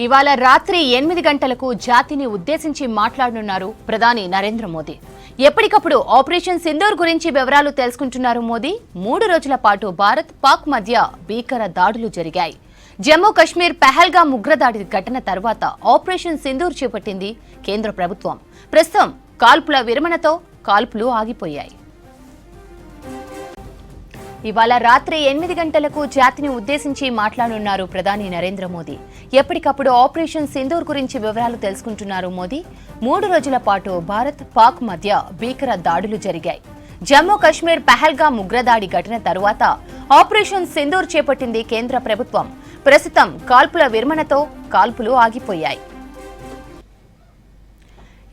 ఇవాళ రాత్రి 8 గంటలకు జాతిని ఉద్దేశించి మాట్లాడనున్నారు ప్రధాని నరేంద్ర మోదీ. ఎప్పటికప్పుడు ఆపరేషన్ సింధూర్ గురించి వివరాలు తెలుసుకుంటున్నారు మోదీ. 3 రోజుల పాటు భారత్ పాక్ మధ్య భీకర దాడులు జరిగాయి. జమ్మూ కశ్మీర్ పహల్గామ్ ఉగ్రదాడి ఘటన తర్వాత ఆపరేషన్ సింధూర్ చేపట్టింది కేంద్ర ప్రభుత్వం. ప్రస్తుతం కాల్పుల విరమణతో కాల్పులు ఆగిపోయాయి. ఇవాళ రాత్రి 8 గంటలకు జాతిని ఉద్దేశించి మాట్లాడనున్నారు ప్రధాని నరేంద్ర మోదీ. ఎప్పటికప్పుడు ఆపరేషన్ సింధూర్ గురించి వివరాలు తెలుసుకుంటున్నారు మోదీ. 3 రోజుల పాటు భారత్ పాక్ మధ్య భీకర దాడులు జరిగాయి. జమ్మూ కశ్మీర్ పహల్గామ్ ఉగ్రదాడి ఘటన తరువాత ఆపరేషన్ సింధూర్ చేపట్టింది కేంద్ర ప్రభుత్వం. ప్రస్తుతం కాల్పుల విరమణతో కాల్పులు ఆగిపోయాయి.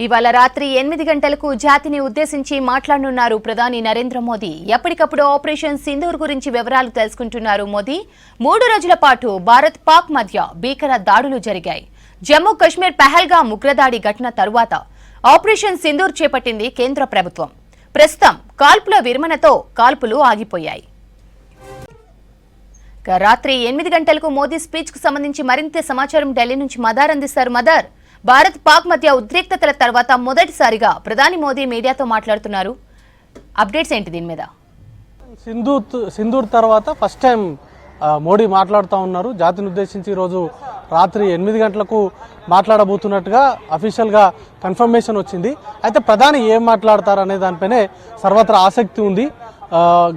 ఇవాళ రాత్రి 8 గంటలకు జాతిని ఉద్దేశించి మాట్లాడనున్నారు ప్రధాని నరేంద్ర మోదీ. ఎప్పటికప్పుడు ఆపరేషన్ సింధూర్ గురించి వివరాలు తెలుసుకుంటున్నారు మోదీ. 3 రోజుల పాటు భారత్ పాక్ మధ్య భీకర దాడులు జరిగాయి. జమ్మూ కశ్మీర్ పహల్గామ్ ఉగ్రదాడి ఘటన తరువాత ఆపరేషన్ సింధూర్ చేపట్టింది కేంద్ర ప్రభుత్వం. ప్రస్తుతం కాల్పుల విరమణతో కాల్పులు ఆగిపోయాయి. రాత్రి 8 గంటలకు మోదీ స్పీచ్ కు సంబంధించి మరింత సమాచారం ఢిల్లీ నుంచి మదార్ అందిస్తారు. మదార్, భారత్ పాక్ మధ్య ఉద్రిక్తతల తర్వాత మొదటిసారిగా ప్రధాని మోదీ మీడియాతో మాట్లాడుతున్నారు. అప్డేట్స్ ఏంటి దీని మీద? సింధూర్ తర్వాత ఫస్ట్ టైం మోడీ మాట్లాడుతూ ఉన్నారు. జాతిని ఉద్దేశించి ఈరోజు రాత్రి 8 గంటలకు మాట్లాడబోతున్నట్టుగా అఫీషియల్గా కన్ఫర్మేషన్ వచ్చింది. అయితే ప్రధాని ఏం మాట్లాడతారు అనే దానిపైనే సర్వత్రా ఆసక్తి ఉంది.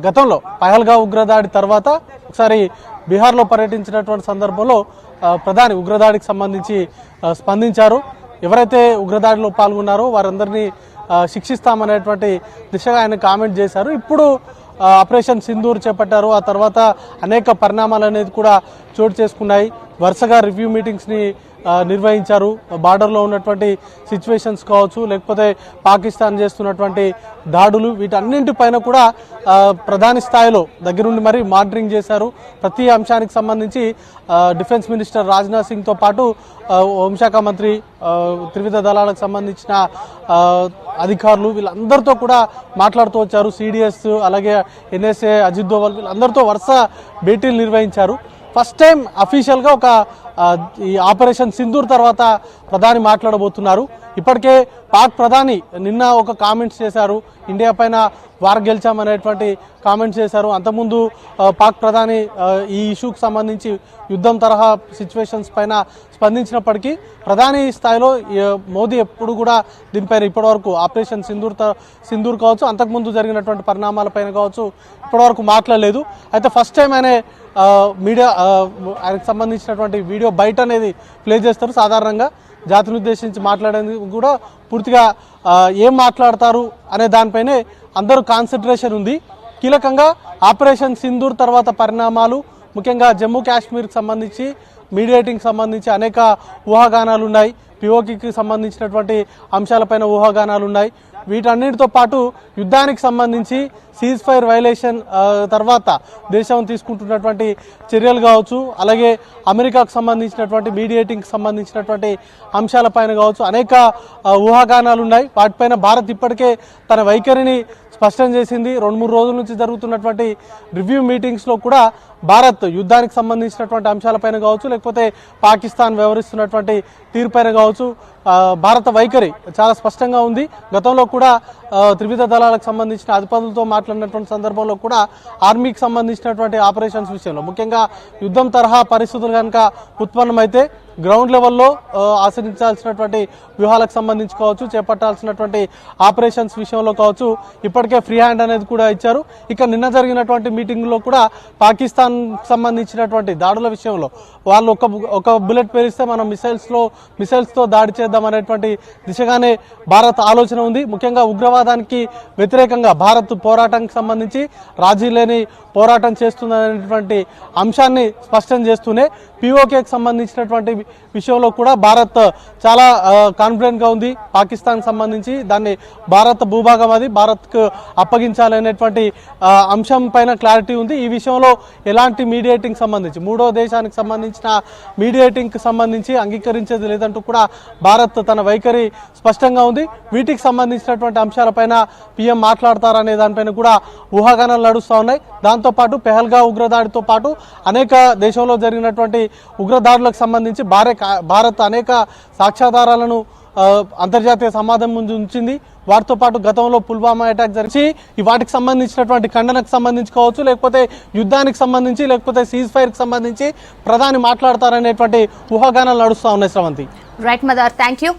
గతంలో పహల్గామ్ ఉగ్రదాడి తర్వాత ఒకసారి బీహార్లో పర్యటించినటువంటి సందర్భంలో ప్రధాని ఉగ్రదాడికి సంబంధించి స్పందించారు. ఎవరైతే ఉగ్రదాడిలో పాల్గొన్నారో వారందరినీ శిక్షిస్తామనేటువంటి దిశగా ఆయన కామెంట్ చేశారు. ఇప్పుడు ఆపరేషన్ సింధూర్ చేపట్టారు. ఆ తర్వాత అనేక పరిణామాలు అనేది కూడా చోటు చేసుకున్నాయి. వరుసగా రివ్యూ మీటింగ్స్ని నిర్వహించారు. బార్డర్లో ఉన్నటువంటి సిచ్యువేషన్స్ కావచ్చు, లేకపోతే పాకిస్తాన్ చేస్తున్నటువంటి దాడులు, వీటన్నింటిపైన కూడా ప్రధాని స్థాయిలో దగ్గరుండి మరి మానిటరింగ్ చేశారు. ప్రతి అంశానికి సంబంధించి డిఫెన్స్ మినిస్టర్ రాజ్నాథ్ సింగ్తో పాటు హోంశాఖ మంత్రి, త్రివిధ దళాలకు సంబంధించిన అధికారులు వీళ్ళందరితో కూడా మాట్లాడుతూ వచ్చారు. సిడిఎస్, అలాగే ఎన్ఎస్ఏ, అజిత్ దోవల్ వీళ్ళందరితో వరుస భేటీలు నిర్వహించారు. ఫస్ట్ టైం అఫీషియల్గా ఒక ఈ ఆపరేషన్ సింధూర్ తర్వాత ప్రధాని మాట్లాడబోతున్నారు. ఇప్పటికే పాక్ ప్రధాని నిన్న ఒక కామెంట్స్ చేశారు. ఇండియా పైన వార్ గెలిచామనేటువంటి కామెంట్స్ చేశారు. అంతకుముందు పాక్ ప్రధాని ఈ ఇష్యూకి సంబంధించి యుద్ధం తరహా సిచ్యువేషన్స్ పైన స్పందించినప్పటికీ ప్రధాని స్థాయిలో మోదీ ఎప్పుడు కూడా దీనిపైన ఇప్పటివరకు ఆపరేషన్ సింధూర్ కావచ్చు, అంతకుముందు జరిగినటువంటి పరిణామాలపైన కావచ్చు ఇప్పటివరకు మాట్లాడలేదు. అయితే ఫస్ట్ టైం మీడియా ఆయనకు సంబంధించినటువంటి వీడియో బయట అనేది ప్లే చేస్తారు. సాధారణంగా జాతిని ఉద్దేశించి మాట్లాడేందుకు కూడా పూర్తిగా ఏం మాట్లాడతారు అనే దానిపైనే అందరూ కాన్సన్ట్రేషన్ ఉంది. కీలకంగా ఆపరేషన్ సింధూర్ తర్వాత పరిణామాలు, ముఖ్యంగా జమ్మూ కాశ్మీర్కి సంబంధించి మీడియేటింగ్కి సంబంధించి అనేక ఊహాగానాలు ఉన్నాయి. పిఓకేకి సంబంధించినటువంటి అంశాలపైన ఊహాగానాలు ఉన్నాయి. వీటన్నిటితో పాటు యుద్ధానికి సంబంధించి సీజ్ ఫైర్ వైలేషన్ తర్వాత దేశం తీసుకుంటున్నటువంటి చర్యలు కావచ్చు, అలాగే అమెరికాకు సంబంధించినటువంటి మీడియేటింగ్కి సంబంధించినటువంటి అంశాలపైన కావచ్చు అనేక ఊహాగానాలు ఉన్నాయి. వాటిపైన భారత్ ఇప్పటికే తన వైఖరిని స్పష్టం చేసింది. 2-3 రోజుల నుంచి జరుగుతున్నటువంటి రివ్యూ మీటింగ్స్లో కూడా భారత్ యుద్ధానికి సంబంధించినటువంటి అంశాలపైన కావచ్చు, లేకపోతే పాకిస్తాన్ వ్యవహరిస్తున్నటువంటి తీరుపైన కావచ్చు భారత వైఖరి చాలా స్పష్టంగా ఉంది. గతంలో కూడా త్రివిధ దళాలకు సంబంధించిన అధిపతులతో మాట్లాడినటువంటి సందర్భంలో కూడా ఆర్మీకి సంబంధించినటువంటి ఆపరేషన్స్ విషయంలో, ముఖ్యంగా యుద్ధం తరహా పరిస్థితులు కనుక ఉత్పన్నమైతే గ్రౌండ్ లెవెల్లో ఆచరించాల్సినటువంటి వ్యూహాలకు సంబంధించి కావచ్చు, చేపట్టాల్సినటువంటి ఆపరేషన్స్ విషయంలో కావచ్చు ఇప్పటికే ఫ్రీ హ్యాండ్ అనేది కూడా ఇచ్చారు. ఇక నిన్న జరిగినటువంటి మీటింగ్లో కూడా పాకిస్తాన్ సంబంధించినటువంటి దాడుల విషయంలో వాళ్ళు ఒక బుల్లెట్ పేరిస్తే మనం మిసైల్స్తో దాడి చేద్దాం అనేటువంటి దిశగానే భారత్ ఆలోచన ఉంది. ముఖ్యంగా ఉగ్రవాదానికి వ్యతిరేకంగా భారత్ పోరాటానికి సంబంధించి రాజీ లేని పోరాటం చేస్తుందనేటువంటి అంశాన్ని స్పష్టం చేస్తూనే పిఓకేకి సంబంధించినటువంటి విషయంలో కూడా భారత్ చాలా కాన్ఫిడెంట్గా ఉంది. పాకిస్తాన్ సంబంధించి దాన్ని భారత్ భూభాగం, అది భారత్కు అప్పగించాలనేటువంటి అంశం పైన క్లారిటీ ఉంది. ఈ విషయంలో ఎలాంటి మీడియేటింగ్ సంబంధించి మూడో దేశానికి సంబంధించిన మీడియేటింగ్కి సంబంధించి అంగీకరించేది లేదంటూ కూడా భారత్ తన వైఖరి స్పష్టంగా ఉంది. వీటికి సంబంధించినటువంటి అంశాలపైన పీఎం మాట్లాడతారనే దానిపైన కూడా ఊహాగానాలు నడుస్తూ ఉన్నాయి. దాంతోపాటు పెహల్గా ఉగ్రదాడితో పాటు అనేక దేశంలో జరిగినటువంటి ఉగ్రదాడులకు సంబంధించి భారత్ అనేక సాక్ష్యాధారాలను అంతర్జాతీయ సమాజం ముందు ఉంచింది. వాటితో పాటు గతంలో పుల్వామా అటాక్ జరిగి వాటికి సంబంధించినటువంటి ఖండనకు సంబంధించి కావచ్చు, లేకపోతే యుద్ధానికి సంబంధించి, లేకపోతే సీజ్ ఫైర్కి సంబంధించి ప్రధాని మాట్లాడతారనేటువంటి ఊహాగానాలు నడుస్తూ ఉన్నాయి. Sravanthi. Right mother, thank you.